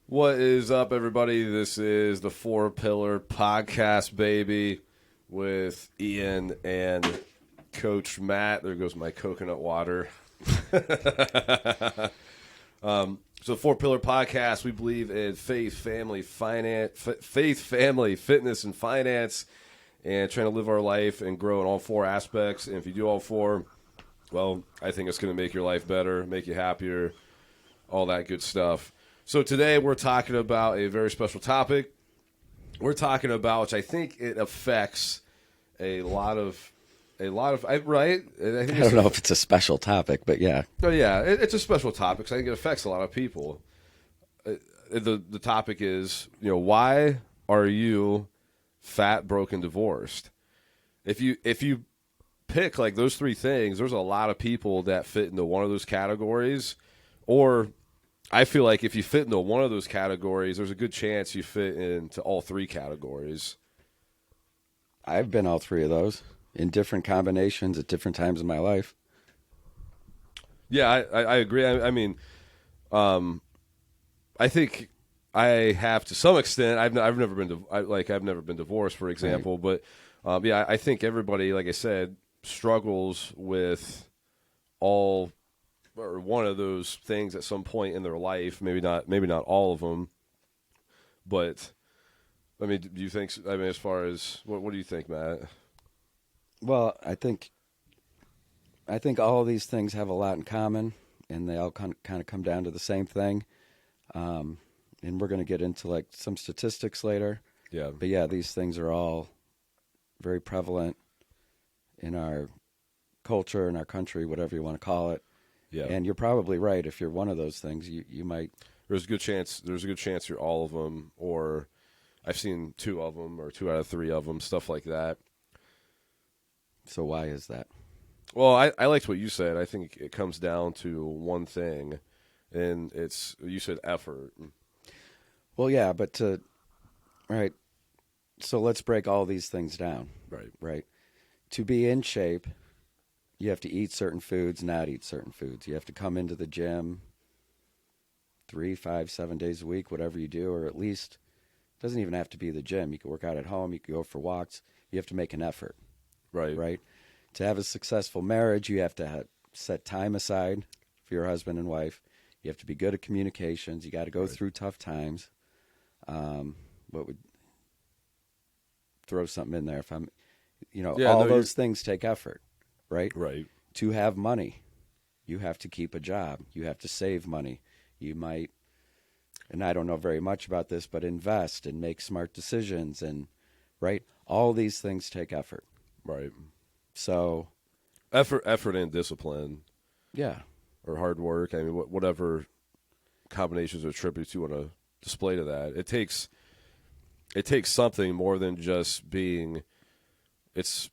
What is up, everybody? This is the Four Pillar Podcast, baby, with Ian and Coach Matt. There goes my coconut water. So, Four Pillar Podcast, we believe in faith, family, fitness, and finance, and trying to live our life and grow in all four aspects. And if you do all four, well, I think it's going to make your life better, make you happier, all that good stuff. So today we're talking about a very special topic. We're talking about, which I think it affects a lot of, right? I don't know if it's a special topic, but yeah. Oh yeah, it's a special topic. 'Cause I think it affects a lot of people. The topic is, why are you fat, broke, and divorced? If you pick like those three things, there's a lot of people that fit into one of those categories, or I feel like if you fit into one of those categories, there's a good chance you fit into all three categories. I've been all three of those in different combinations at different times in my life. Yeah, I agree. I mean, I think I have to some extent. I've never been I've never been divorced, for example. Right. But yeah, I think everybody, like I said, struggles with all or one of those things at some point in their life. Maybe not all of them. But I mean, do you think? I mean, as far as what do you think, Matt? Well, I think all of these things have a lot in common, and they all kind of come down to the same thing. And we're going to get into like some statistics later. Yeah. But yeah, these things are all very prevalent in our culture, in our country, whatever you want to call it. Yeah. And you're probably right. If you're one of those things, you might. There's a good chance you're all of them, or I've seen two of them, or 2 out of 3 of them, stuff like that. So why is that? Well, I liked what you said. I think it comes down to one thing, and you said effort. Well, yeah, but right. So let's break all these things down. Right. Right. To be in shape, you have to eat certain foods, not eat certain foods. You have to come into the gym 3, 5, 7 days a week, whatever you do, or at least it doesn't even have to be the gym. You can work out at home. You can go for walks. You have to make an effort. Right. Right. To have a successful marriage, you have to set time aside for your husband and wife. You have to be good at communications. You got to go through tough times. What would throw something in there if I'm, those things take effort, right? Right. To have money, you have to keep a job. You have to save money. You might, and I don't know very much about this, but invest and make smart decisions and, right? All these things take effort. Right. So, effort and discipline. Yeah. Or hard work. I mean, whatever combinations or attributes you want to display to that. It takes something more than just being. It's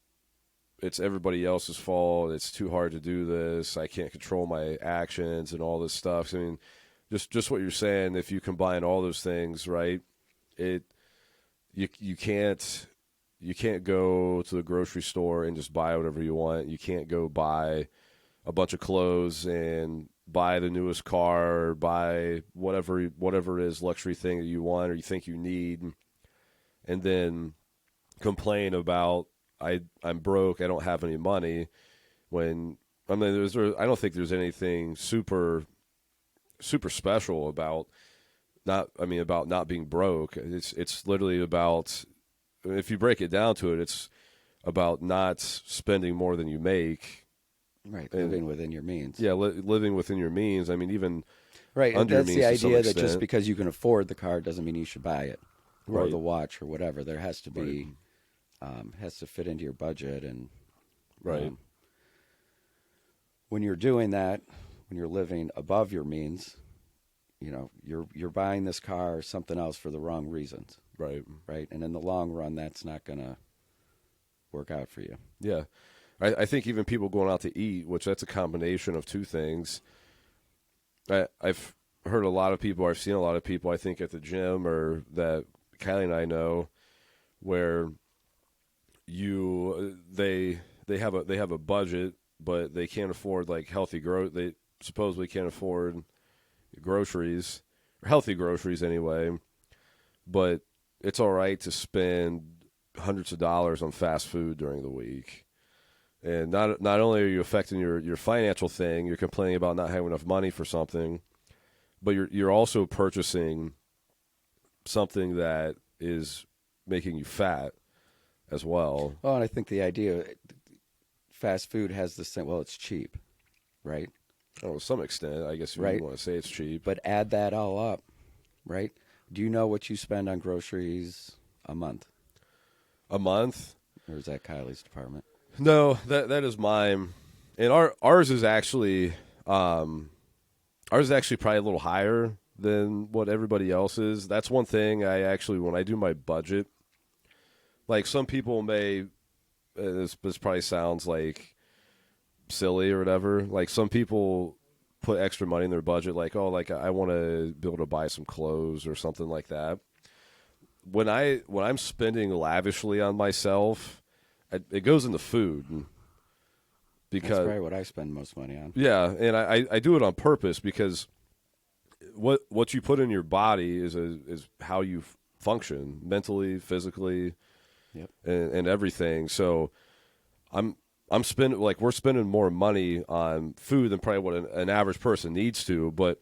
everybody else's fault. It's too hard to do this. I can't control my actions and all this stuff. I mean, just what you're saying. If you combine all those things, right? You can't go to the grocery store and just buy whatever you want. You can't go buy a bunch of clothes and buy the newest car or buy whatever it is luxury thing that you want or you think you need, and then complain about I'm broke, I don't have any money. When I mean, I don't think there's anything super special about not being broke. It's literally about, if you break it down to it, it's about not spending more than you make. Right, living within your means. Yeah, living within your means. I mean, even right. Under That's your the means to idea some that just extent. because you can afford the car doesn't mean you should buy it, or Right. the watch, or whatever. There has to be, has to fit into your budget, and Right. When you're doing that, when you're living above your means, you're buying this car or something else for the wrong reasons. Right. Right, and in the long run, that's not going to work out for you. Yeah. I think even people going out to eat, which that's a combination of two things. I've heard a lot of people, I've seen a lot of people, I think, at the gym or that Kylie and I know, where they have a budget, but they can't afford like healthy they supposedly can't afford groceries, healthy groceries anyway. But it's all right to spend hundreds of dollars on fast food during the week. And not only are you affecting your financial thing, you're complaining about not having enough money for something, but you're also purchasing something that is making you fat as well. Well, and I think the idea, fast food has the same. Well, it's cheap, right? Oh, to some extent, I guess you Right. want to say it's cheap. But add that all up, right? Do you know what you spend on groceries a month, A month? or is that Kylie's department? No, that is mine, and ours is actually probably a little higher than what everybody else is. That's one thing I actually, when I do my budget, like some people may, this probably sounds like silly or whatever. Like some people put extra money in their budget, like, oh, like I want to be able to buy some clothes or something like that. When I'm spending lavishly on myself, it goes into food. That's Because probably what I spend most money on. yeah, and I do it on purpose because what you put in your body is how you function mentally, physically, Yep. and everything. So I'm spending, like, we're spending more money on food than probably what an average person needs to. But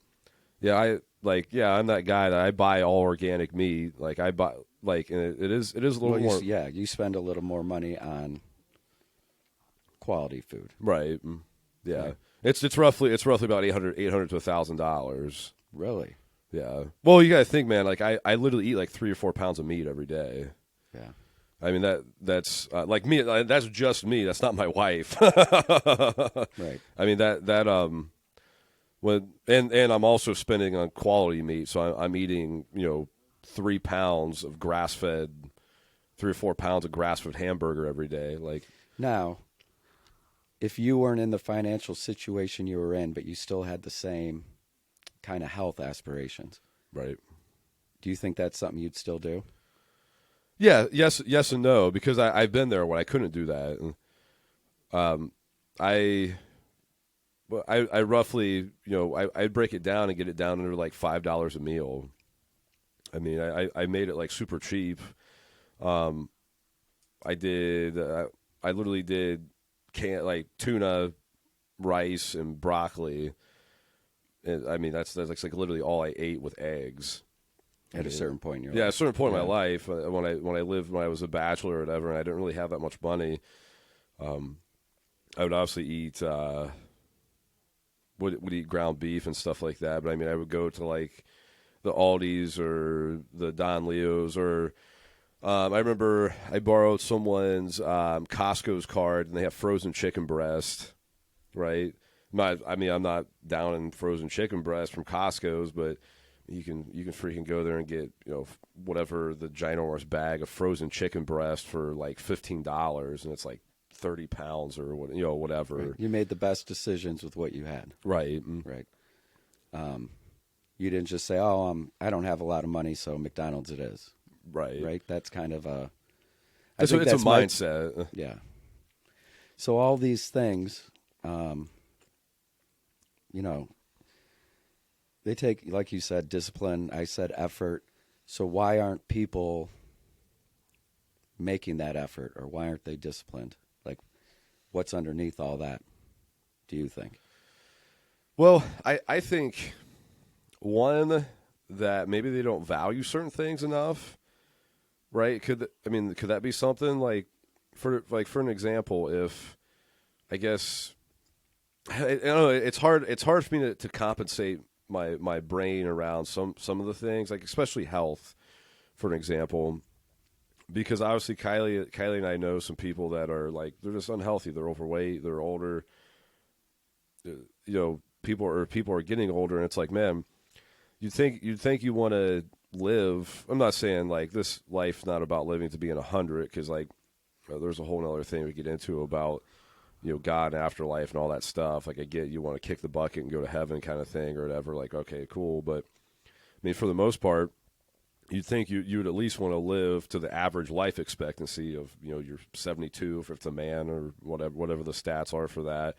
yeah, I'm that guy that I buy all organic meat. Like I buy, like, and it is a little Well, more you spend a little more money on quality food. right. Yeah, Right. it's roughly about $800 to $1,000. Really? Yeah. Well, you got to think, man. Like I literally eat like 3 or 4 pounds of meat every day. Yeah. I mean that's like me. That's just me. That's not my wife. Right. I mean that when and I'm also spending on quality meat. So I'm eating 3 pounds of grass fed, 3 or 4 pounds of grass fed hamburger every day. Like Now, if you weren't in the financial situation you were in, but you still had the same kind of health aspirations, right. do you think that's something you'd still do? Yeah. Yes and no, because I've been there when I couldn't do that. And, I roughly, I'd break it down and get it down under like $5 a meal. I mean, I made it like super cheap. I literally did like tuna, rice, and broccoli. And I mean, that's like literally all I ate with eggs. At a certain point in your Yeah, at a life? certain point in Yeah. my life, when I was a bachelor or whatever, and I didn't really have that much money, I would obviously eat would eat ground beef and stuff like that. But I mean, I would go to like the Aldi's or the Don Leo's, or I remember I borrowed someone's Costco's card, and they have frozen chicken breast, right? I'm not down in frozen chicken breast from Costco's, but you can freaking go there and get whatever the ginormous bag of frozen chicken breast for like $15, and it's like 30 pounds or whatever. Right. You made the best decisions with what you had. Right. Right. You didn't just say, "Oh, I don't have a lot of money, so McDonald's it is." Right. Right. That's kind of a. It's a mindset. Yeah. So all these things, they take, like you said, discipline. I said effort. So why aren't people making that effort, or why aren't they disciplined? Like, what's underneath all that, do you think? Well, I think one, that maybe they don't value certain things enough, right? Could that be something? Like for an example, if I guess I don't know, it's hard for me to compensate my brain around some of the things, like especially health, for an example, because obviously Kylie and I know some people that are like, they're just unhealthy, they're overweight, they're older, people are getting older, and it's like, man, you'd think you want to live. I'm not saying like this life's not about living to being 100, because like there's a whole other thing we get into about God and afterlife and all that stuff. Like I get you want to kick the bucket and go to heaven kind of thing or whatever. Like, okay, cool, but I mean, for the most part, you'd think you would at least want to live to the average life expectancy of you're 72 if it's a man, or whatever the stats are for that.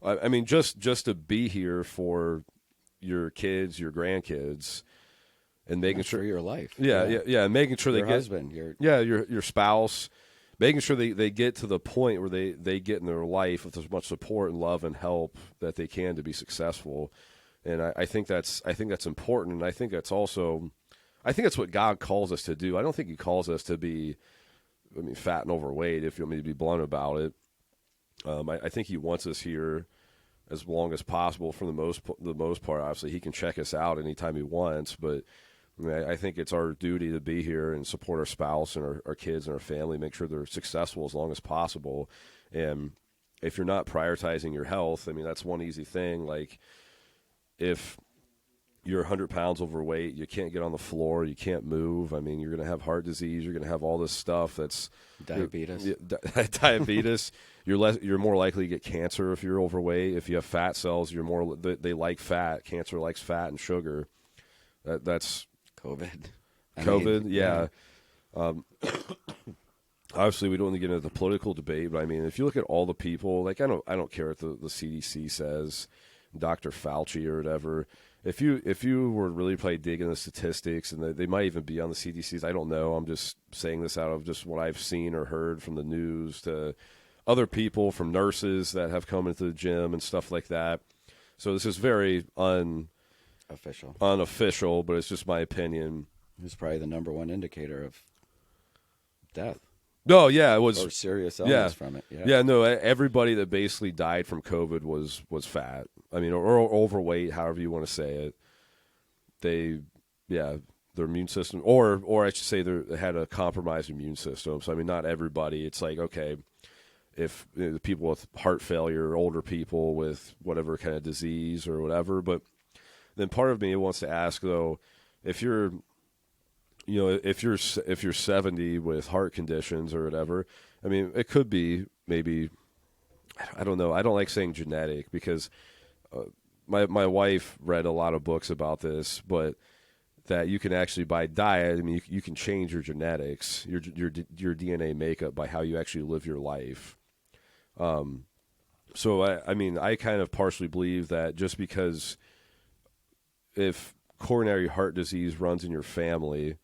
I mean, just to be here for your kids, your grandkids, and making for sure your life. yeah, and making sure Your they get husband, your spouse, making sure they get to the point where they get in their life with as much support and love and help that they can to be successful. And I think that's important, and I think that's what God calls us to do. I don't think He calls us to be, fat and overweight, if you want me to be blunt about it. I think He wants us here as long as possible for the most part. Obviously, He can check us out anytime He wants, but I think it's our duty to be here and support our spouse and our kids and our family, make sure they're successful as long as possible. And if you're not prioritizing your health, that's one easy thing. Like, if you're 100 pounds overweight, you can't get on the floor, you can't move. You're going to have heart disease. You're going to have all this stuff that's diabetes. Diabetes. You're more likely to get cancer if you're overweight. If you have fat cells, they like fat. Cancer likes fat and sugar. That's COVID. Yeah. Obviously, we don't want to get into the political debate, but if you look at all the people, like I don't care what the CDC says, Dr. Fauci or whatever. If you were really probably digging the statistics, and they might even be on the CDC's, I don't know. I'm just saying this out of just what I've seen or heard from the news to other people, from nurses that have come into the gym and stuff like that. So this is very unofficial, but it's just my opinion. It's probably the number one indicator of death. No, yeah, it was or serious illness from it. Yeah, no, everybody that basically died from COVID was fat. Or overweight, however you want to say it. Their immune system, or I should say, they had a compromised immune system. So not everybody. It's like, okay, if the people with heart failure, older people with whatever kind of disease or whatever. But then part of me wants to ask, though, if you're 70 with heart conditions or whatever, it could be maybe, I don't know. I don't like saying genetic, because my wife read a lot of books about this, but that you can actually, by diet, you can change your genetics, your DNA makeup, by how you actually live your life. So I kind of partially believe that just because if coronary heart disease runs in your family,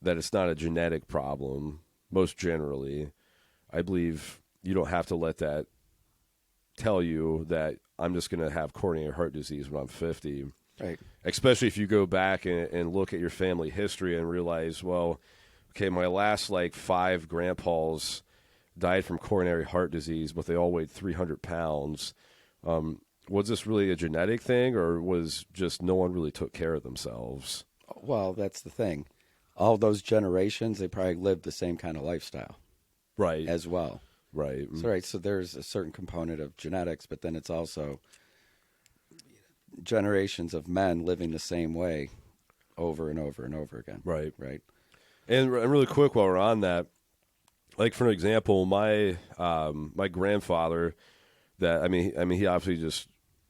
that it's not a genetic problem. Most generally, I believe you don't have to let that tell you that I'm just going to have coronary heart disease when I'm 50. Right. Especially if you go back and look at your family history and realize, well, okay, my last 5 grandpas died from coronary heart disease, but they all weighed 300 pounds. Was this really a genetic thing, or was just no one really took care of themselves? Well, that's the thing. All those generations, they probably lived the same kind of lifestyle. Right. As well. Right. So there's a certain component of genetics, but then it's also generations of men living the same way over and over and over again. Right. Right. And really quick, while we're on that, like, for an example, my grandfather, that he obviously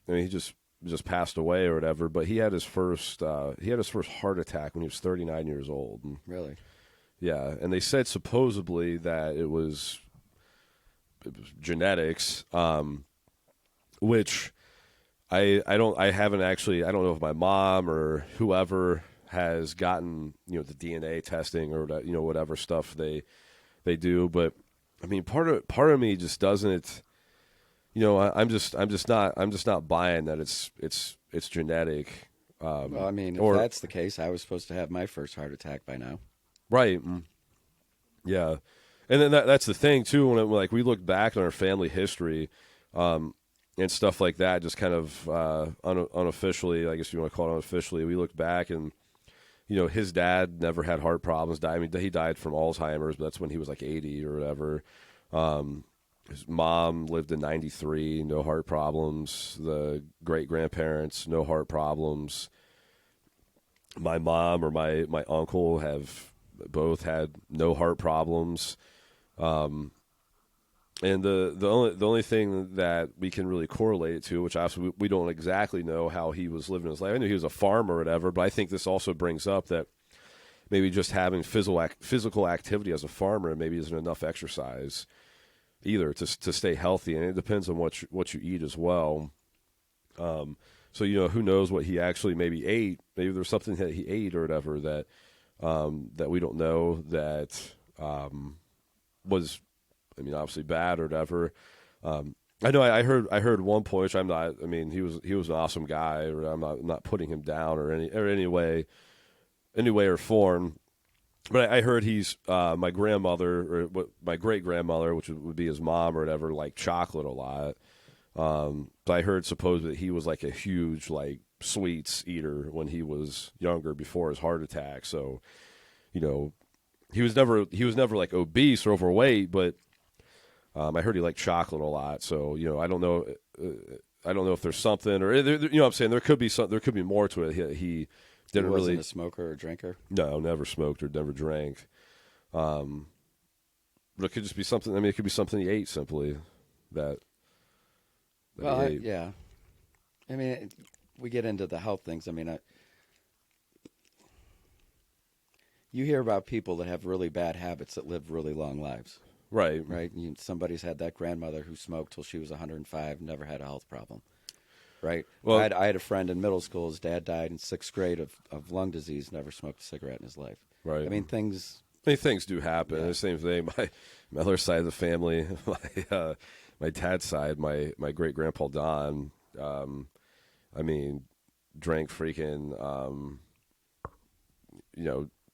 he just passed away or whatever, but he had his first heart attack when he was 39 years old. Really? Yeah, and they said supposedly that it was genetics, which I don't know if my mom or whoever has gotten the DNA testing or whatever stuff they do, but part of me just doesn't. I'm just not buying that it's genetic. Well, if that's the case, I was supposed to have my first heart attack by now. Right. Yeah. And then that's the thing too, when we look back on our family history, and stuff like that, just kind of unofficially, I guess you want to call it unofficially, we look back and his dad never had heart problems. He died from Alzheimer's, but that's when he was 80 or whatever. His mom lived to 93, no heart problems. The great-grandparents, no heart problems. My mom or my uncle have both had no heart problems. And the only thing that we can really correlate it to, which obviously we don't exactly know how he was living his life. I knew he was a farmer or whatever, but I think this also brings up that maybe just having physical activity as a farmer maybe isn't enough exercise either to stay healthy, and it depends on what you eat as well. So who knows what he actually maybe ate? Maybe there's something that he ate or whatever that that we don't know that was, I mean, obviously bad or whatever. I know I heard one point, which I'm not. I mean, he was an awesome guy. Or I'm not putting him down or any way or form. But I heard he's my grandmother or my great grandmother, which would be his mom or whatever, liked chocolate a lot. So I heard supposedly he was like a huge like sweets eater when he was younger before his heart attack. So, he was never like obese or overweight, but I heard he liked chocolate a lot. So I don't know. I don't know if there's something or what I'm saying. There could be more to it. He didn't He wasn't really a smoker or drinker. No, never smoked or never drank. But it could just be something. I mean, it could be something he ate simply that Well, he ate. yeah. I mean, we get into the health things. I mean, you hear about people that have really bad habits that live really long lives, Right. right? Somebody's had that grandmother who smoked till she was 105, never had a health problem, right? Well- I had a friend in middle school. His dad died in 6th grade of lung disease, never smoked a cigarette in his life. Right. I mean, things... I mean, things do happen. Yeah. The same thing. My other side of the family, my dad's side, my great grandpa Don. I mean, drank freaking,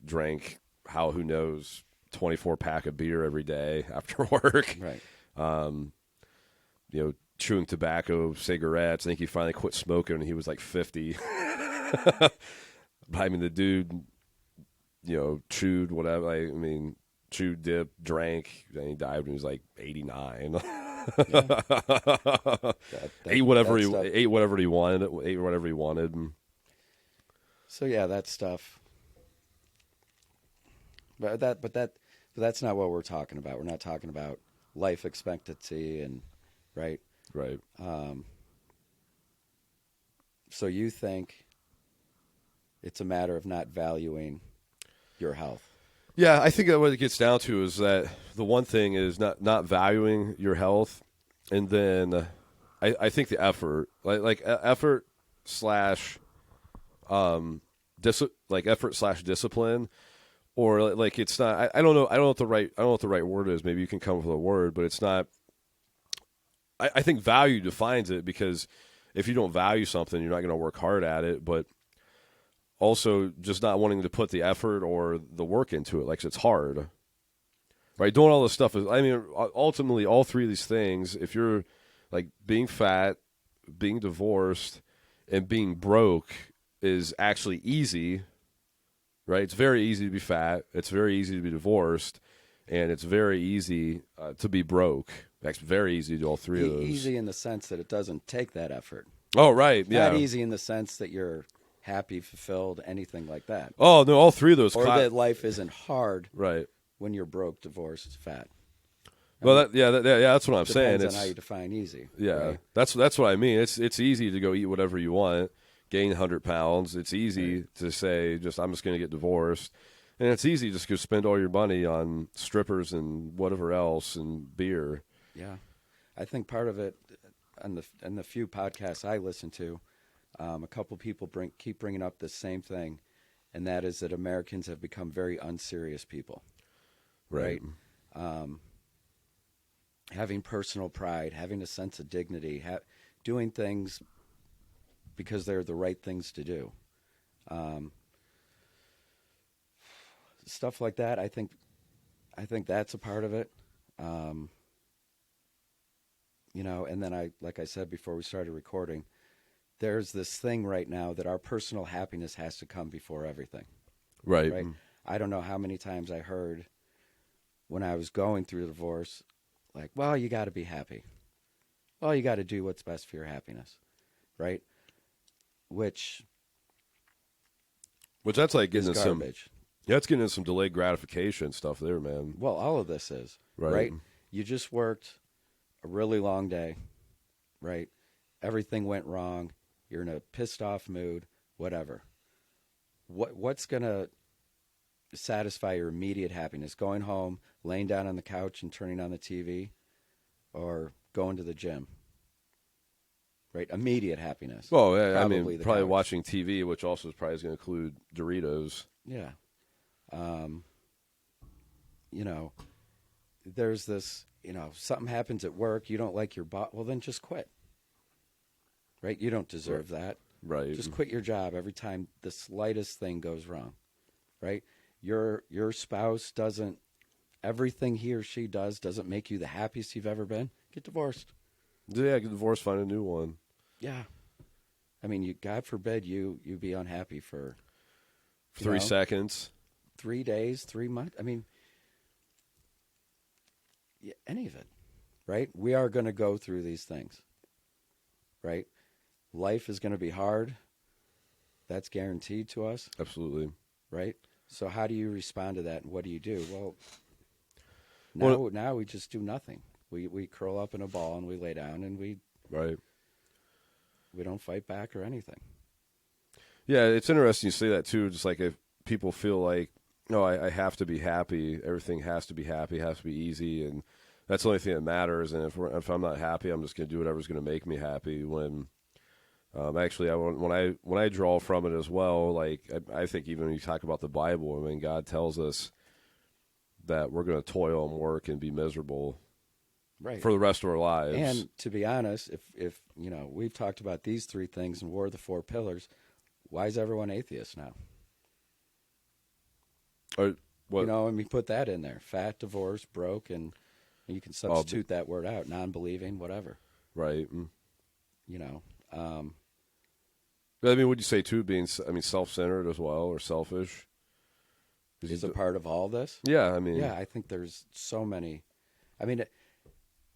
drank who knows 24-pack of beer every day after work. Right. Chewing tobacco, cigarettes. I think he finally quit smoking when he was like 50. But I mean, the dude, chewed whatever. I mean, chewed, dipped, drank, and he died when he was like 89. Ate whatever he wanted. Ate whatever he wanted. So yeah, that stuff. But that's not what we're talking about. We're not talking about life expectancy and right. Right. So you think it's a matter of not valuing your health? Yeah, I think that what it gets down to is that the one thing is not valuing your health, and then I think the effort, like effort slash effort slash discipline, or like it's not. I don't know. I don't know what the right word is. Maybe you can come up with a word, but it's not. I think value defines it, because if you don't value something, you're not going to work hard at it. But also just not wanting to put the effort or the work into it, like it's hard, right? Doing all this stuff is, I mean, ultimately all three of these things, if you're like being fat, being divorced, and being broke is actually easy, right? It's very easy to be fat. It's very easy to be divorced, and it's very easy to be broke. It's very easy to do all three of those. Easy in the sense that it doesn't take that effort. Oh, right. Yeah. Not easy in the sense that you're happy, fulfilled, anything like that. Oh, no, all three of those. Or that life isn't hard right. when you're broke, divorced, fat. Well, that's what I'm saying. Depends on how you define easy. Yeah, right? that's what I mean. It's easy to go eat whatever you want, gain 100 pounds. It's easy to say I'm just going to get divorced, and it's easy just to spend all your money on strippers and whatever else and beer. Yeah, I think part of it, and the few podcasts I listen to, a couple people keep bringing up the same thing, and that is that Americans have become very unserious people. Right. Having personal pride, having a sense of dignity, doing things because they're the right things to do. Stuff like that. I think that's a part of it. And then like I said before we started recording, there's this thing right now that our personal happiness has to come before everything. Right. Right. I don't know how many times I heard when I was going through the divorce, like, well, you got to be happy. Well, you got to do what's best for your happiness. Right. Which that's like getting is some. garbage. Yeah, it's getting into some delayed gratification stuff there, man. Well, all of this is Right. You just worked a really long day, right? Everything went wrong. You're in a pissed off mood, whatever. What's going to satisfy your immediate happiness? Going home, laying down on the couch and turning on the TV, or going to the gym? right? Immediate happiness. Well, yeah, I Probably mean, the probably cowards. watching TV, which also is probably going to include Doritos. Yeah. Um, you know, there's this, something happens at work, you don't like your boss, well, then just quit. Right? You don't deserve that. Right. Just quit your job every time the slightest thing goes wrong. Right? Your spouse doesn't, everything he or she doesn't make you the happiest you've ever been. Get divorced. Yeah, get divorced, find a new one. Yeah. I mean, God forbid you be unhappy for 3 seconds. 3 days, 3 months. I mean, yeah, any of it, right? We are going to go through these things, right? Life is going to be hard. That's guaranteed to us, Absolutely. right? So how do you respond to that, and what do you do? Now we just do nothing. We curl up in a ball and we lay down and we Right. don't fight back or anything. Yeah, it's interesting you say that too. Just like if people feel like, no, I have to be happy. Everything has to be happy, has to be easy, and that's the only thing that matters. And if I'm not happy, I'm just going to do whatever's going to make me happy. When actually, when I draw from it as well, like I think even when you talk about the Bible, I mean, God tells us that we're going to toil and work and be miserable Right. for the rest of our lives. And to be honest, if we've talked about these three things and War of the Four Pillars, why is everyone atheist now? Or what? And we put that in there: fat, divorce, broke, and you can substitute that word out: non-believing, whatever. Right. But I mean, would you say too, being self-centered as well, or selfish? is a part of all this. Yeah, I mean, Yeah, I think there's so many. I mean,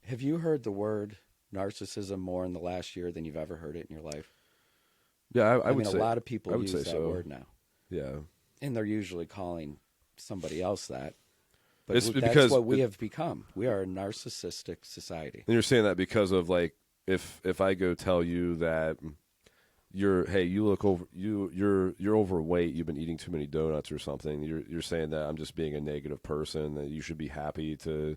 have you heard the word narcissism more in the last year than you've ever heard it in your life? yeah, I would mean, say, a lot of people I would use say that so. word now, Yeah, and they're usually calling somebody else that. But It's that's because what we have become. We are a narcissistic society. and you're saying that because of like if I go tell you that you look over you're overweight, you've been eating too many donuts or something. You're saying that I'm just being a negative person, that you should be happy to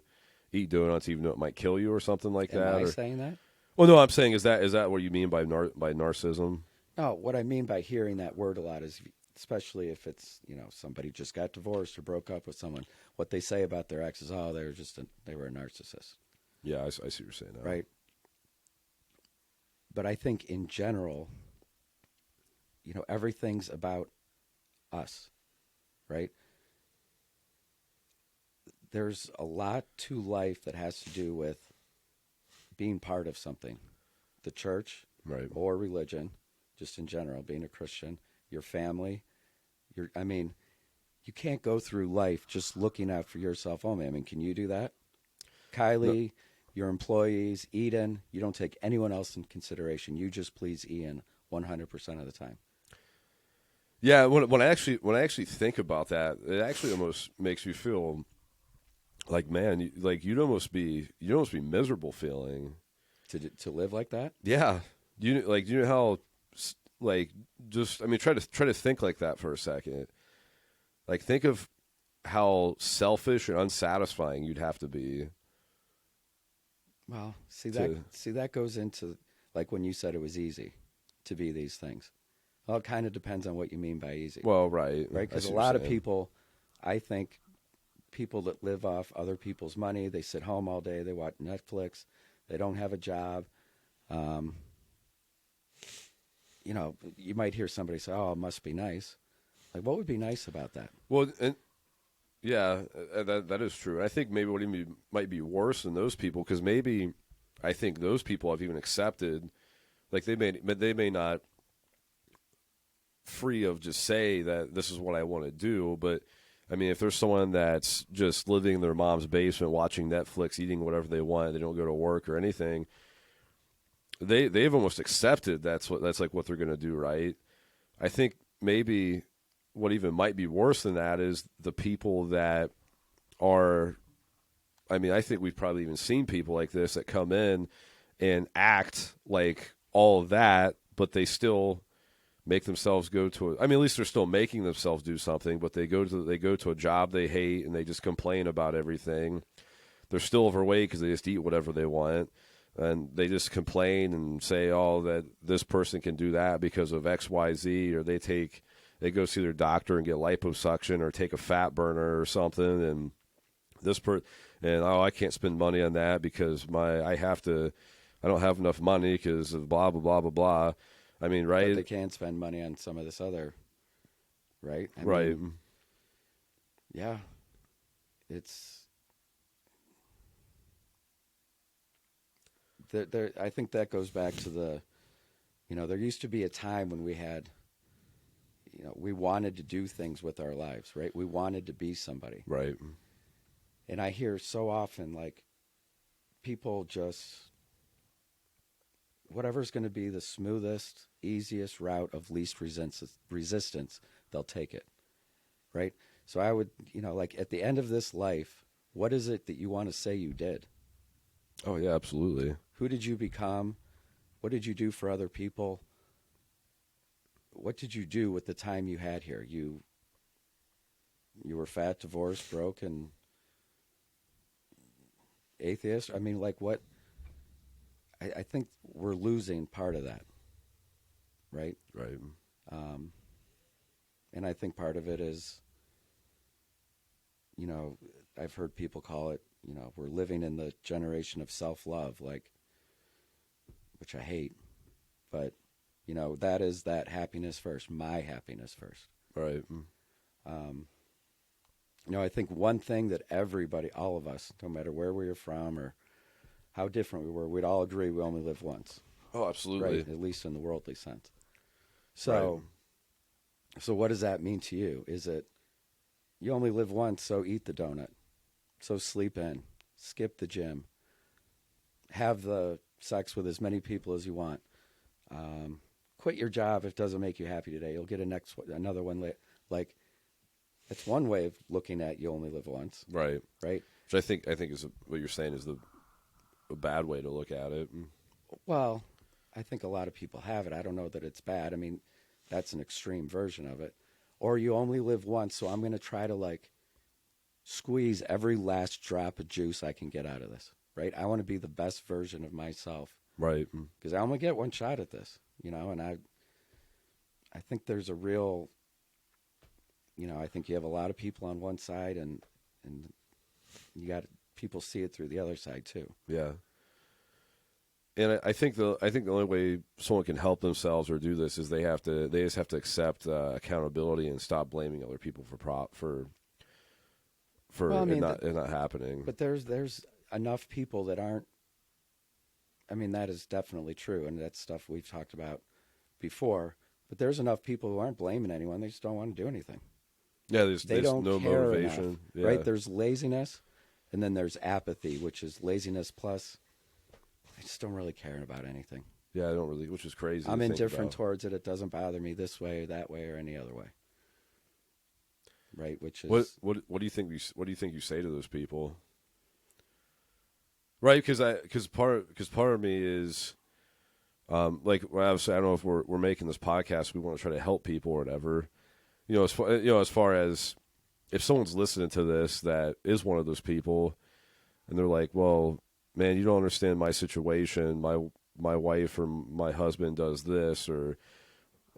eat donuts even though it might kill you or something like that. Am I saying that? Well, no, I'm saying is that what you mean by narcissism? No, what I mean by hearing that word a lot is, especially if it's somebody just got divorced or broke up with someone, what they say about their ex is, oh, they were a narcissist, Yeah, I see what you're saying now. right? But I think in general, everything's about us, right? There's a lot to life that has to do with being part of something, the church, Right. or religion, just in general, being a Christian, your family. You can't go through life just looking out for yourself only. I mean, can you do that? Kylie, your employees, Eden, you don't take anyone else in consideration. You just please Ian 100% of the time. Yeah, when I actually think about that, it actually almost makes you feel like, man, you'd almost be miserable feeling. To live like that? Yeah, you know how try to think like that for a second. Like, think of how selfish and unsatisfying you'd have to be. Well, that goes into like when you said it was easy to be these things. Well, it kind of depends on what you mean by easy. Well, right, Right? Because a lot of people, I think, people that live off other people's money, they sit home all day, they watch Netflix, they don't have a job. You might hear somebody say, "Oh, it must be nice." Like, what would be nice about that? Well, and yeah, that is true. I think maybe what even might be worse than those people, because maybe I think those people have even accepted, like they may not free of just say that this is what I want to do, but I mean, if there's someone that's just living in their mom's basement, watching Netflix, eating whatever they want, they don't go to work or anything, they've almost accepted that's like what they're going to do, right? I think maybe what even might be worse than that is the people that are, I mean, I think we've probably even seen people like this that come in and act like all of that, but they still make themselves go to at least they're still making themselves do something, but they go to a job they hate and they just complain about everything. They're still overweight because they just eat whatever they want. and they just complain and say, "Oh, that this person can do that because of X, Y, Z," or they go see their doctor and get liposuction or take a fat burner or something, and I can't spend money on that because I don't have enough money because of blah blah blah blah blah. I mean, But right? they can spend money on some of this other, right? I Right. mean, yeah, it's I think that goes back to there used to be a time when we had, we wanted to do things with our lives, right? We wanted to be somebody. Right. And I hear so often, like, people just, whatever's going to be the smoothest, easiest route of least resistance, they'll take it, right? So I would, like, at the end of this life, what is it that you want to say you did? Oh yeah, absolutely. Who did you become? What did you do for other people? What did you do with the time you had here? You were fat, divorced, broke, and atheist. I mean, like, what? I think we're losing part of that, right? Right. And I think part of it is, I've heard people call it, we're living in the generation of self-love, like, which I hate, but that is that happiness first, my happiness first. Right. I think one thing that everybody, all of us, no matter where we are from or how different we were, we'd all agree we only live once. Oh, absolutely. Right, at least in the worldly sense. So, So what does that mean to you? Is it you only live once, so eat the donut, so sleep in, skip the gym, have the sex with as many people as you want, quit your job if it doesn't make you happy today. You'll get another one later. Like, it's one way of looking at you only live once. Right. Right. Which I think is what you're saying is a bad way to look at it. Well, I think a lot of people have it. I don't know that it's bad. I mean, that's an extreme version of it. Or you only live once, so I'm going to try to, like, squeeze every last drop of juice I can get out of this, right? I want to be the best version of myself. Right. Because I only get one shot at this, and I think there's a real, I think you have a lot of people on one side and you got people see it through the other side too. Yeah. And I think the only way someone can help themselves or do this is they just have to accept accountability and stop blaming other people for Well, I mean, it not happening. But there's enough people that aren't. I mean, that is definitely true, and that's stuff we've talked about before. But there's enough people who aren't blaming anyone; they just don't want to do anything. Yeah, They there's don't no care motivation. enough, Yeah. right? There's laziness, and then there's apathy, which is laziness plus. I just don't really care about anything. Yeah, I don't really, which is crazy. I'm to think indifferent about. towards it. It doesn't bother me this way or that way or any other way. Right, which is What do you think you say to those people? Right, because part of me is, like, well, obviously I don't know if we're making this podcast, we want to try to help people or whatever. As far as if someone's listening to this that is one of those people, and they're like, well, man, you don't understand my situation. My wife or my husband does this, or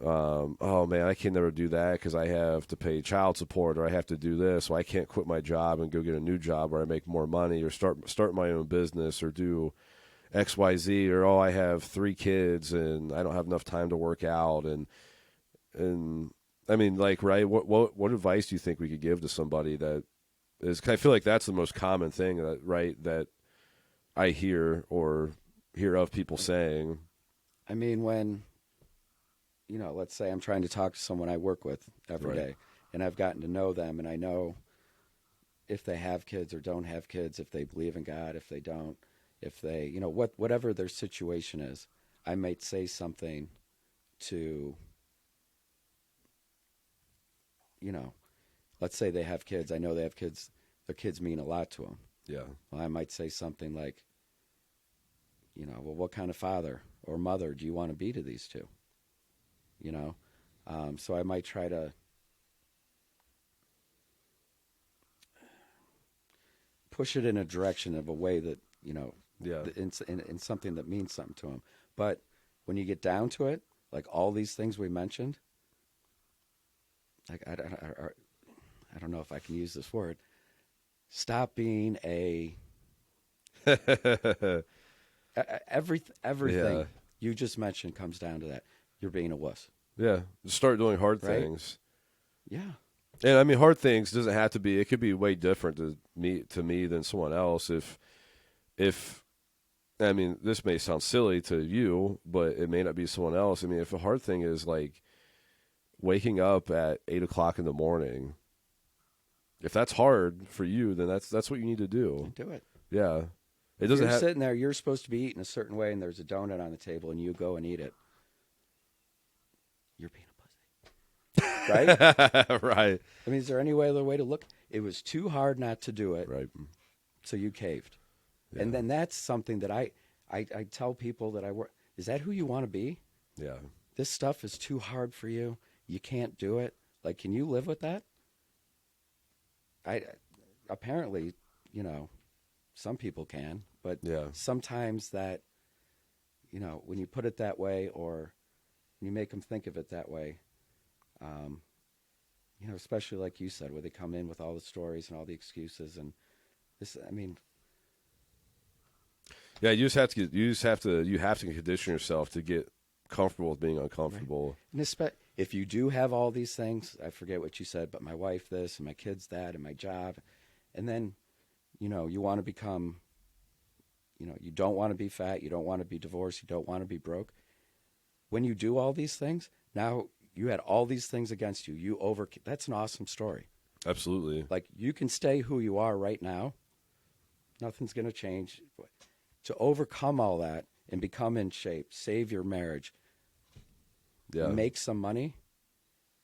oh man, I can never do that because I have to pay child support, or I have to do this, so I can't quit my job and go get a new job where I make more money, or start my own business, or do X, Y, Z, or oh, I have 3 kids and I don't have enough time to work out, and I mean, like, right? What advice do you think we could give to somebody that is? I feel like that's the most common thing that I hear of people saying. I mean, when, let's say I'm trying to talk to someone I work with every day, and I've gotten to know them, and I know if they have kids or don't have kids, if they believe in God, if they don't, if they, whatever their situation is, I might say something to, let's say they have kids. I know they have kids. Their kids mean a lot to them. Yeah. Well, I might say something like, well, what kind of father or mother do you want to be to these two? So I might try to push it in a direction of a way that, Yeah. in something that means something to them. But when you get down to it, like all these things we mentioned, like I don't know if I can use this word. Stop being everything Yeah. you just mentioned comes down to that. You're being a wuss, Yeah. Just start doing hard right? things. Yeah. And I mean, hard things doesn't have to be. It could be way different to me than someone else. If I mean, this may sound silly to you, but it may not be someone else. I mean, if a hard thing is like waking up at 8 o'clock in the morning, if that's hard for you, then that's what you need to do. Do it. Yeah, it If doesn't you're have. sitting there, you're supposed to be eating a certain way, and there's a donut on the table, and you go and eat it. You're being a pussy, right? Right. I mean, is there any other way to look? It was too hard not to do it, Right. so you caved. Yeah. And then that's something that I tell people that I work. Is that who you want to be? Yeah. This stuff is too hard for you. You can't do it. Like, can you live with that? I apparently, you know, some people can, but Yeah. sometimes that, you know, when you put it that way, or when you make them think of it that way, you know, especially like you said, where they come in with all the stories and all the excuses, and this, I mean, Yeah. You have to condition yourself to get comfortable with being uncomfortable. and if you do have all these things, I forget what you said, but my wife this and my kids that and my job, and then, you know, you want to become, you know, you don't want to be fat, you don't want to be divorced, you don't want to be broke. When you do all these things, now you had all these things against you. That's an awesome story. Absolutely. Like, you can stay who you are right now. Nothing's going to change. To overcome all that and become in shape, save your marriage, Yeah. make some money,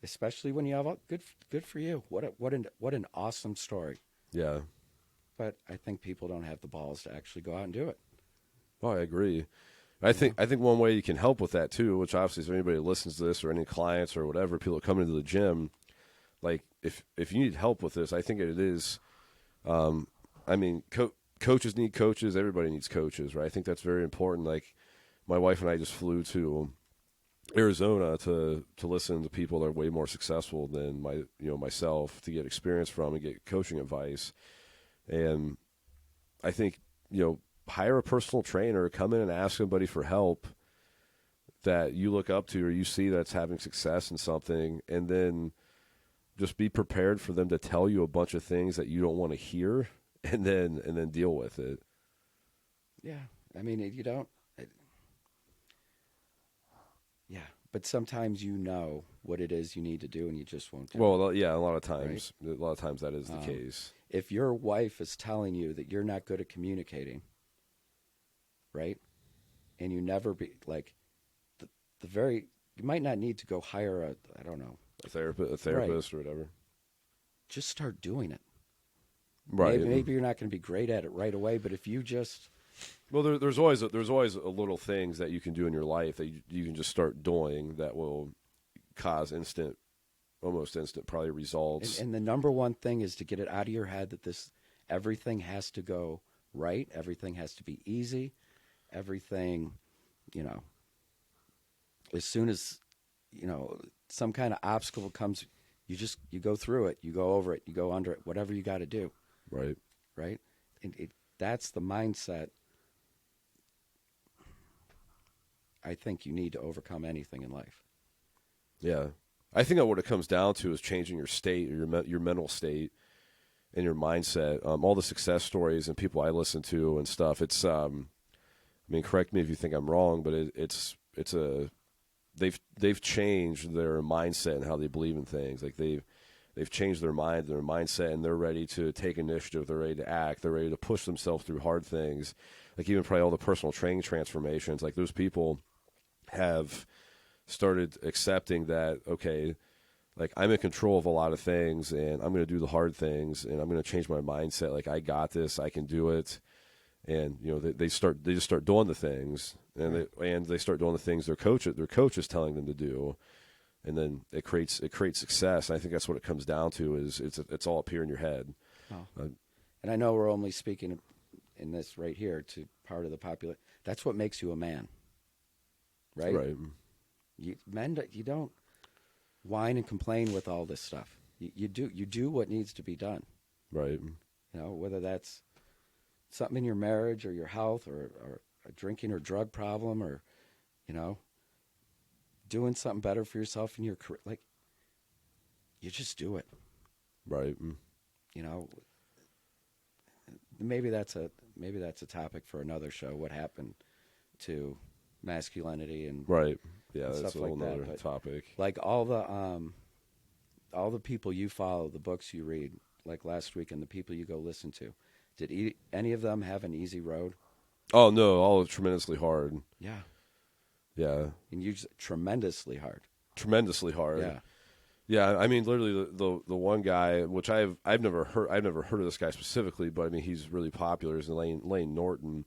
especially when you have good for you. What an awesome story. Yeah. But I think people don't have the balls to actually go out and do it. Oh, I agree. I think one way you can help with that too, which obviously if anybody listens to this or any clients or whatever, people that come into the gym, like if you need help with this, I think it is. I mean, coaches need coaches. Everybody needs coaches, right? I think that's very important. Like my wife and I just flew to Arizona to listen to people that are way more successful than myself, to get experience from and get coaching advice. And I think, hire a personal trainer, come in and ask somebody for help that you look up to or you see that's having success in something, and then just be prepared for them to tell you a bunch of things that you don't want to hear, and then deal with it. Yeah. I mean, you don't. Yeah. But sometimes you know what it is you need to do and you just won't do it. Well, yeah, a lot of times that is the case. If your wife is telling you that you're not good at communicating, right? And you never be like you might not need to go hire A therapist or whatever. just start doing it. Right. Maybe you're not going to be great at it right away, but if you just Well, there's always a little things that you can do in your life that you can just start doing that will cause almost instant probably results. and the number one thing is to get it out of your head that everything has to go right, everything has to be easy, everything, as soon as some kind of obstacle comes, you go through it, you go over it, you go under it, whatever you got to do. Right. And that's the mindset I think you need to overcome anything in life. Yeah. I think that what it comes down to is changing your state or your mental state and your mindset. All the success stories and people I listen to and stuff. It's correct me if you think I'm wrong, but they've changed their mindset and how they believe in things. Like they've changed their mindset, and they're ready to take initiative. They're ready to act. They're ready to push themselves through hard things. Like even probably all the personal training transformations. Like those people have started accepting that, okay, like I'm in control of a lot of things, and I'm going to do the hard things, and I'm going to change my mindset. Like I got this, I can do it, and they just start doing the things, and they start doing the things their coach is telling them to do, and then it creates success. And I think that's what it comes down to is it's all up here in your head. Oh. And I know we're only speaking in this right here to part of the population. That's what makes you a man, right? Right. You don't whine and complain with all this stuff. You do what needs to be done. Right. Whether that's something in your marriage or your health or a drinking or drug problem or, doing something better for yourself in your career. Like, you just do it. Right. Maybe that's a topic for another show. What happened to masculinity and Right. Yeah, and that's stuff a whole like that, nother but topic. like all the people you follow, the books you read, like last week, and the people you go listen to, did any of them have an easy road? Oh no, all tremendously hard. Yeah, Yeah, and you just tremendously hard. tremendously hard. Yeah, Yeah. I mean, literally, the one guy, which I've never heard of this guy specifically, but I mean, he's really popular. Is Lane Norton.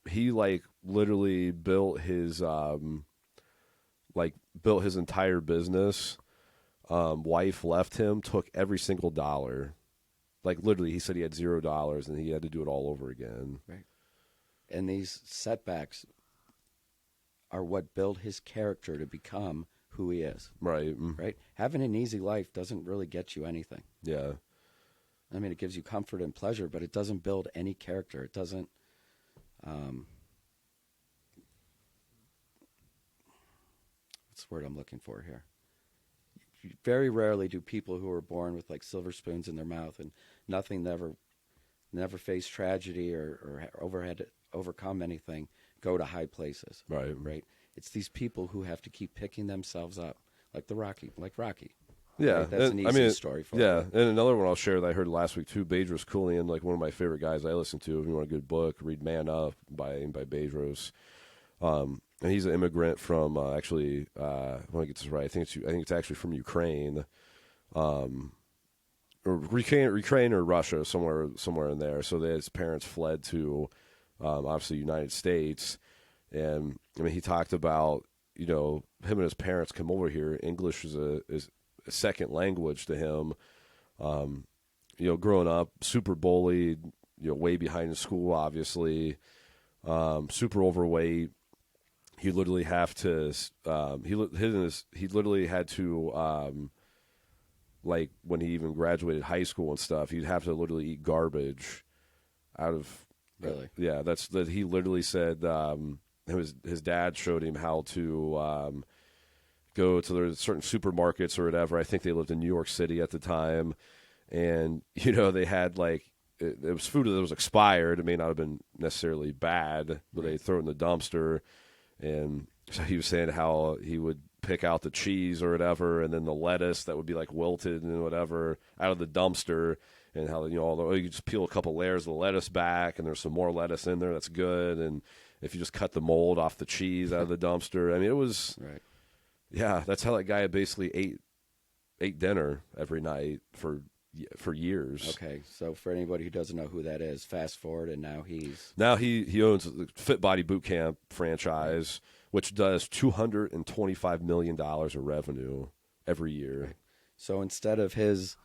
He like literally built his entire business. Wife left him, took every single dollar. Like literally, he said he had $0 and he had to do it all over again. right. And these setbacks are what build his character to become who he is. Right. Right. Having an easy life doesn't really get you anything. Yeah. I mean, it gives you comfort and pleasure, but it doesn't build any character. It doesn't. What's the word I'm looking for here? Very rarely do people who are born with like silver spoons in their mouth and nothing never face tragedy or overcome anything go to high places. Right. Right. It's these people who have to keep picking themselves up, like Rocky. Yeah, Right? That's an easy story for yeah. you. And another one I'll share that I heard last week too. Bedros Keuilian, like one of my favorite guys I listen to. If you want a good book, read "Man Up" by Bedros. And he's an immigrant from actually. I want to get this right. I think it's actually from Ukraine, or Ukraine or Russia, somewhere in there. So his parents fled to, obviously, United States, and I mean he talked about him and his parents come over here. English is a second language to him. Growing up, super bullied, way behind in school, obviously, super overweight. He literally have to. He literally had to. Like when he even graduated high school and stuff, he'd have to literally eat garbage out of. Really? Yeah, that he literally said. His dad showed him how to. Go to their certain supermarkets or whatever. I think they lived in New York City at the time, and they had like it was food that was expired. It may not have been necessarily bad, but they throw it in the dumpster. And so he was saying how he would pick out the cheese or whatever, and then the lettuce that would be like wilted and whatever out of the dumpster, and how although you just peel a couple layers of the lettuce back, and there's some more lettuce in there that's good, and if you just cut the mold off the cheese out of the dumpster, I mean it was Right. Yeah, that's how that guy basically ate dinner every night for years. Okay, so for anybody who doesn't know who that is, fast forward, and now he owns the Fit Body Boot Camp franchise, which does $225 million of revenue every year. Right. So instead of his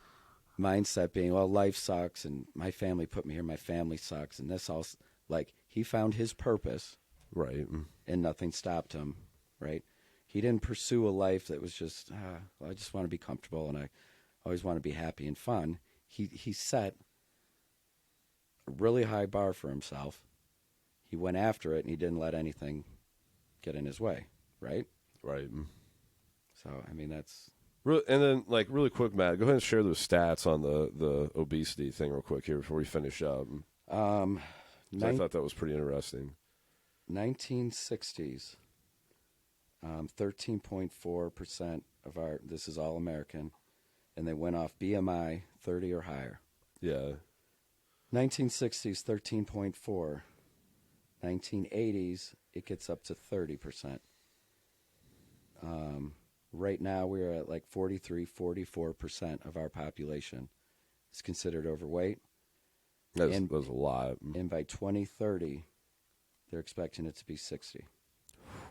mindset being, well, life sucks, and my family put me here, my family sucks, and this all, like, he found his purpose, Right, and nothing stopped him, right? He didn't pursue a life that was just, well, I just want to be comfortable, and I always want to be happy and fun. He set a really high bar for himself. He went after it, and he didn't let anything get in his way, right? right. So, I mean, that's... And then, like, really quick, Matt, go ahead and share those stats on the obesity thing real quick here before we finish up. I thought that was pretty interesting. 1960s, 13.4% of our, this is all American, and they went off BMI 30 or higher. Yeah. 1960s, 13.4. 1980s, it gets up to 30%. Right now, we're at like 43, 44% of our population is considered overweight. That's a lot. And by 2030, they're expecting it to be 60.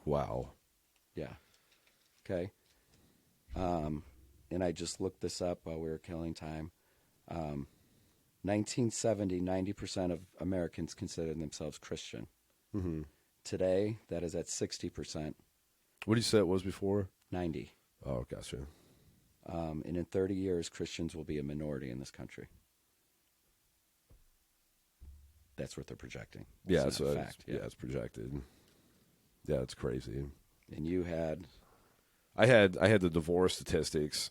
Wow. Yeah. Okay. And I just looked this up while we were killing time. 1970, 90% of Americans considered themselves Christian. Mm-hmm. Today, that is at 60%, What did you say it was before? 90. Oh, gotcha. And in 30 years, Christians will be a minority in this country. That's what they're projecting. Yeah, It's so not a fact. yeah, it's projected. Yeah, it's crazy. And you had I had the divorce statistics,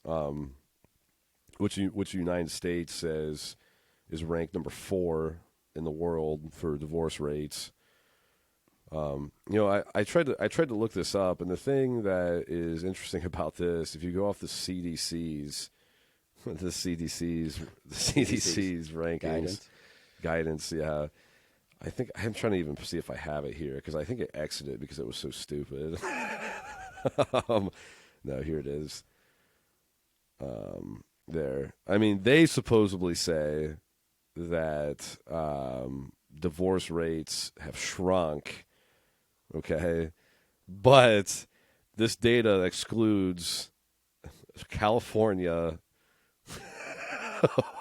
which United States says is ranked number 4 in the world for divorce rates. I tried to look this up, and the thing that is interesting about this, if you go off the CDC's rankings, guidance, yeah. I think I'm trying to even see if I have it here because I think it exited because it was so stupid. No, here it is. There. I mean, they supposedly say that divorce rates have shrunk. Okay, but this data excludes California,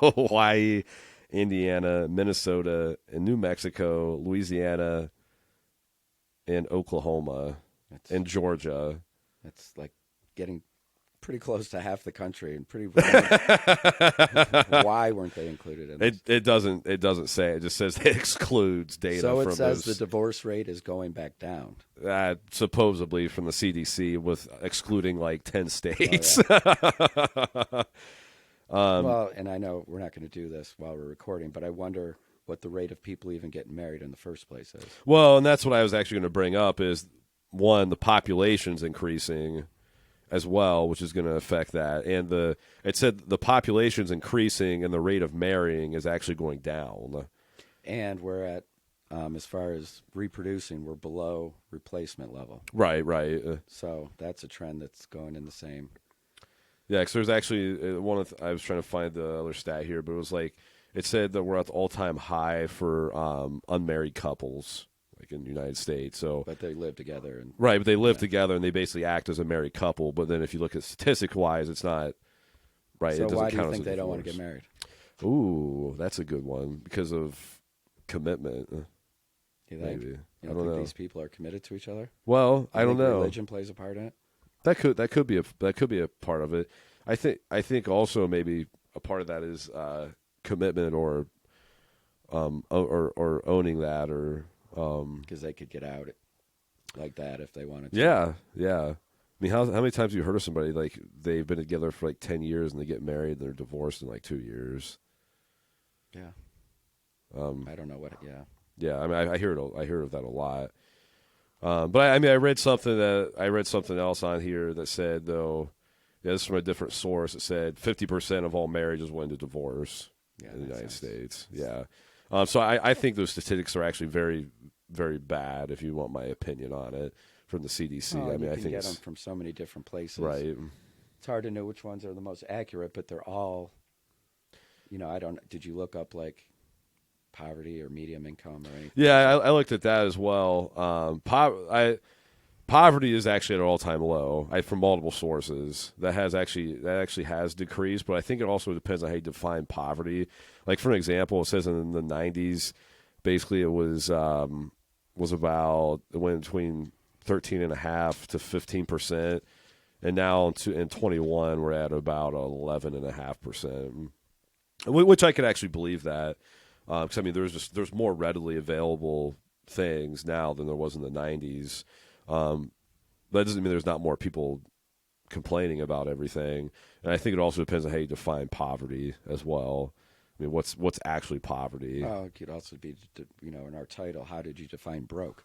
Hawaii, Indiana, Minnesota, and New Mexico, Louisiana, and Oklahoma, and Georgia. That's like getting pretty close to half the country, and pretty. Why weren't they included in this? It doesn't say. It just says it excludes data. So it from says those, the divorce rate is going back down. supposedly from the CDC, with excluding like 10 states. Well, and I know we're not going to do this while we're recording, but I wonder what the rate of people even getting married in the first place is. Well, and that's what I was actually going to bring up is, one, the population's increasing as well, which is going to affect that. And it said the population's increasing and the rate of marrying is actually going down. And we're at, as far as reproducing, we're below replacement level. Right. So that's a trend that's going in the same. Yeah, because there's actually I was trying to find the other stat here, but it was like, it said that we're at the all-time high for unmarried couples, like in the United States. So, But they live together. And right, but they live together and they basically act as a married couple. But then if you look at statistic-wise, it's not right. So it doesn't why do you count as think a they don't want to divorce. get married? Ooh, that's a good one because of commitment. You think? Maybe You I don't don't think know. these people are committed to each other? Well, I don't think know. Religion plays a part in it. That could be a part of it. I think also maybe a part of that is commitment or owning that or Because they could get out like that if they wanted to. yeah. I mean, how many times have you heard of somebody like they've been together for like 10 years and they get married and they're divorced in like 2 years? Yeah. I don't know what. Yeah. Yeah, I mean, I hear of that a lot. But I read something else on here that said though. Yeah, this is from a different source. It said 50% of all marriages went to divorce in the United States. Yeah. So I think those statistics are actually very, very bad, if you want my opinion on it, from the CDC. Oh, I mean, you I can think get it's them from so many different places. right. It's hard to know which ones are the most accurate, but they're all, did you look up like poverty or medium income or anything? Yeah, I looked at that as well. Poverty is actually at an all-time low from multiple sources. That actually has decreased, but I think it also depends on how you define poverty. Like for an example, it says in the 90s, basically it was about, it went between 13.5% to 15%, and now in 21 we're at about 11.5%, which I could actually believe that, because I mean there's more readily available things now than there was in the 90s. That doesn't mean there's not more people complaining about everything. And I think it also depends on how you define poverty as well. I mean, what's actually poverty? Oh, it could also be, in our title, how did you define broke?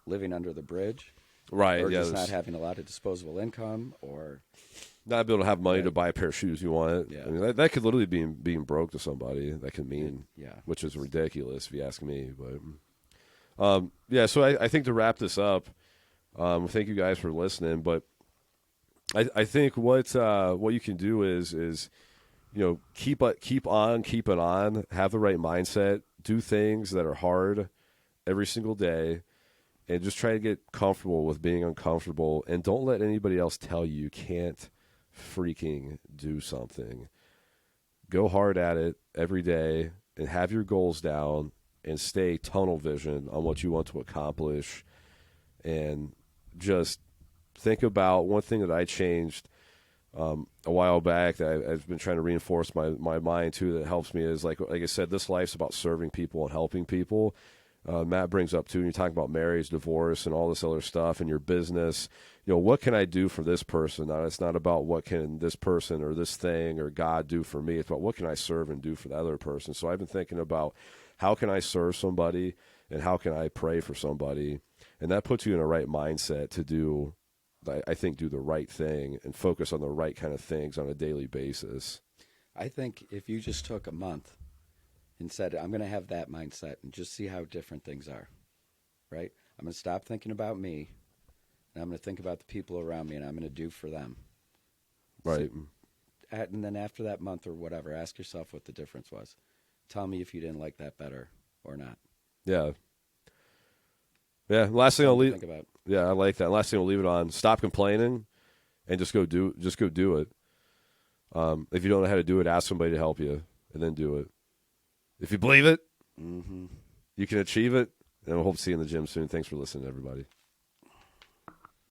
Living under the bridge? Right. Or yeah, just not having a lot of disposable income, or not be able to have money to buy a pair of shoes you want. Yeah. I mean, that could literally be being broke to somebody. That could mean, yeah. which is ridiculous if you ask me. But yeah, so I think to wrap this up, thank you guys for listening. But I think what you can do is keep on keeping on, have the right mindset, do things that are hard every single day, and just try to get comfortable with being uncomfortable. And don't let anybody else tell you can't freaking do something. Go hard at it every day. and have your goals down and stay tunnel vision on what you want to accomplish, and just think about one thing that I changed a while back that I've been trying to reinforce my mind too, that helps me, is like I said, this life's about serving people and helping people. Matt brings up too, when you're talking about marriage, divorce, and all this other stuff, and your business, what can I do for this person? Now, it's not about what can this person or this thing or God do for me. It's about what can I serve and do for the other person. So I've been thinking about how can I serve somebody and how can I pray for somebody, and that puts you in a right mindset to do, I think, do the right thing and focus on the right kind of things on a daily basis. I think if you just took a month and said, I'm going to have that mindset and just see how different things are, right? I'm going to stop thinking about me, and I'm going to think about the people around me, and I'm going to do for them. Right. And then after that month or whatever, ask yourself what the difference was. Tell me if you didn't like that better or not. Yeah. Yeah. Last thing I'll leave. Think about. Yeah, I like that. Last thing I'll leave it on. Stop complaining, and just go do it. If you don't know how to do it, ask somebody to help you, and then do it. If you believe it, you can achieve it. And I hope to see you in the gym soon. Thanks for listening, everybody.